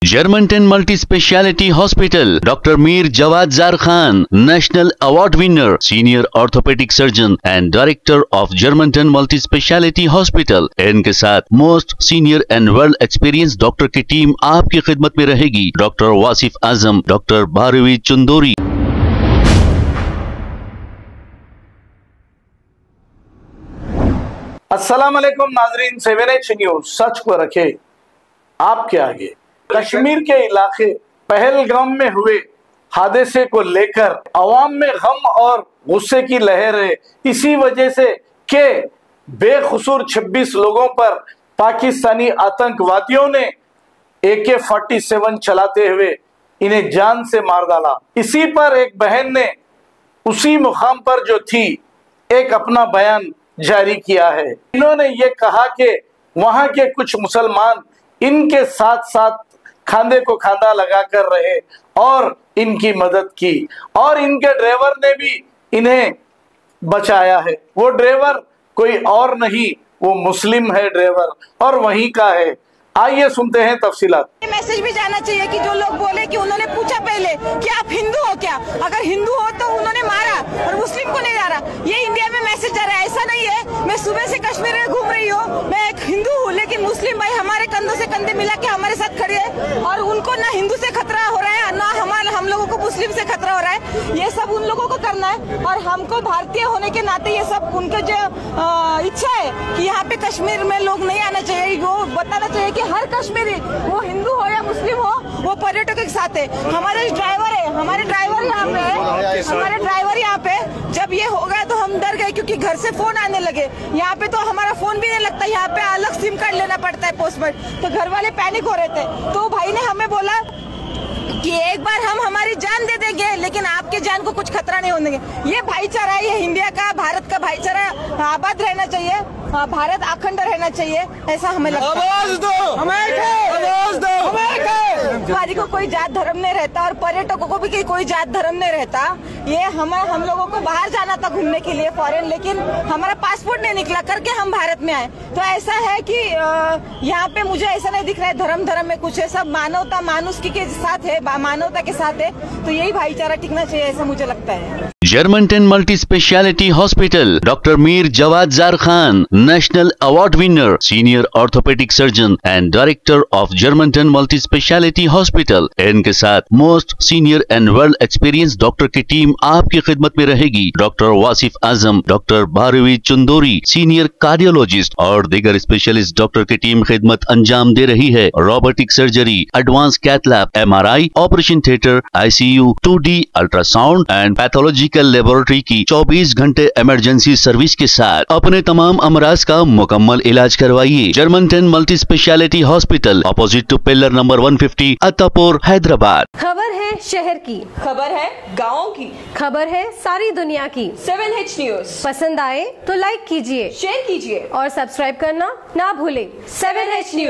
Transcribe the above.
Germantown Multi-Speciality Hospital, Dr. Mir Jawad Zar Khan, National Award winner, Senior Orthopedic Surgeon and Director of Germantown Multi-Speciality Hospital। इनके साथ most senior and world experience doctor की team आपकी खिदमत में रहेगी। Doctor Wasif Azam, doctor Bharvi Chandori. अस्सलाम वालेकुम नाजरीन, 7H न्यूज सच को रखे आपके आगे। कश्मीर के इलाके पहलगाम में हुए हादसे को लेकर अवाम में गम और गुस्से की लहर है। इसी वजह से के बेकसूर 26 लोगों पर पाकिस्तानी आतंकवादियों ने AK-47 चलाते हुए इन्हें जान से मार डाला। इसी पर एक बहन ने उसी मुकाम पर जो थी एक अपना बयान जारी किया है। इन्होंने ये कहा कि वहां के कुछ मुसलमान इनके साथ साथ खांधे को खांधा लगाकर रहे और इनकी मदद की और इनके ड्राइवर ने भी इन्हें बचाया है। वो ड्राइवर कोई और नहीं, वो मुस्लिम है ड्राइवर और वहीं का है। आइए सुनते हैं तफसीलात। मैसेज भी जाना चाहिए कि जो लोग बोले कि उन्होंने पूछा पहले कि आप हिंदू हो क्या, अगर हिंदू हो तो उन्होंने मारा और मुस्लिम को नहीं मारा। ये इंडिया में मैसेज जा रहा है, ऐसा नहीं है। मैं सुबह से कश्मीर में घूम रही हूँ, मैं एक हिंदू हूँ लेकिन मुस्लिम भाई हमारे कंधों से कंधे मिला के हमारे साथ खड़े हैं और उनको ना हिंदू से खतरा हो रहा है ना हम लोगों को मुस्लिम से खतरा हो रहा है। ये सब उन लोगों को करना है और हमको भारतीय होने के नाते ये सब उनका जो इच्छा है कि यहाँ पे कश्मीर में लोग नहीं आना चाहिए। वो बताना चाहिए कि हर कश्मीरी, वो हिंदू हो या मुस्लिम हो, वो पर्यटकों के साथ है। हमारे ड्राइवर है, हमारे ड्राइवर यहाँ पे है, हमारे ड्राइवर यहाँ पे। जब ये हो गया तो हम डर गए क्योंकि घर से फोन आने लगे। यहाँ पे तो हमारा फोन भी नहीं लगता, यहाँ पे अलग सिम कार्ड लेना पड़ता है पोस्टपेड। तो घर वाले पैनिक हो रहे थे। तो भाई ने हमें बोला कि एक बार हम हमारी जान दे देंगे लेकिन आपके जान को कुछ खतरा नहीं होने देंगे। ये भाईचारा है, ये इंडिया का, भारत का भाईचारा आबाद रहना चाहिए, भारत अखंड रहना चाहिए, ऐसा हमें लगता है। हमारी को कोई जात धर्म नहीं रहता और पर्यटकों को भी कोई जात धर्म नहीं रहता। ये हम लोगों को बाहर जाना था घूमने के लिए फॉरेन, लेकिन हमारा पासपोर्ट नहीं निकला करके हम भारत में आए। तो ऐसा है कि यहाँ पे मुझे ऐसा नहीं दिख रहा है धर्म में कुछ है, सब मानवता मानुषी के साथ है, मानवता के साथ है। तो यही भाईचारा टिकना चाहिए, ऐसा मुझे लगता है। Germantown Multi-Speciality Hospital, Dr. Mir Jawad Zar Khan, National Award winner, Senior Orthopedic Surgeon and Director of Germantown Multi-Speciality Hospital। इनके साथ most senior and world experience doctor की टीम आपकी खिदमत में रहेगी। Doctor Wasif Azam, doctor Bharvi Chandori, senior cardiologist और दीगर specialist doctor की टीम खिदमत अंजाम दे रही है। Robotic surgery, advance cath lab, MRI, operation theatre, ICU, 2D ultrasound and pathological laboratory की 24 घंटे इमरजेंसी सर्विस के साथ अपने तमाम अमराज का मुकम्मल इलाज करवाइए। Germanten multi speciality hospital, opposite to pillar number 150, Attapur, Hyderabad. खबर है शहर की, खबर है गाँव की, खबर है सारी दुनिया की। 7H न्यूज पसंद आए तो लाइक कीजिए, शेयर कीजिए और सब्सक्राइब करना ना भूले। 7H news.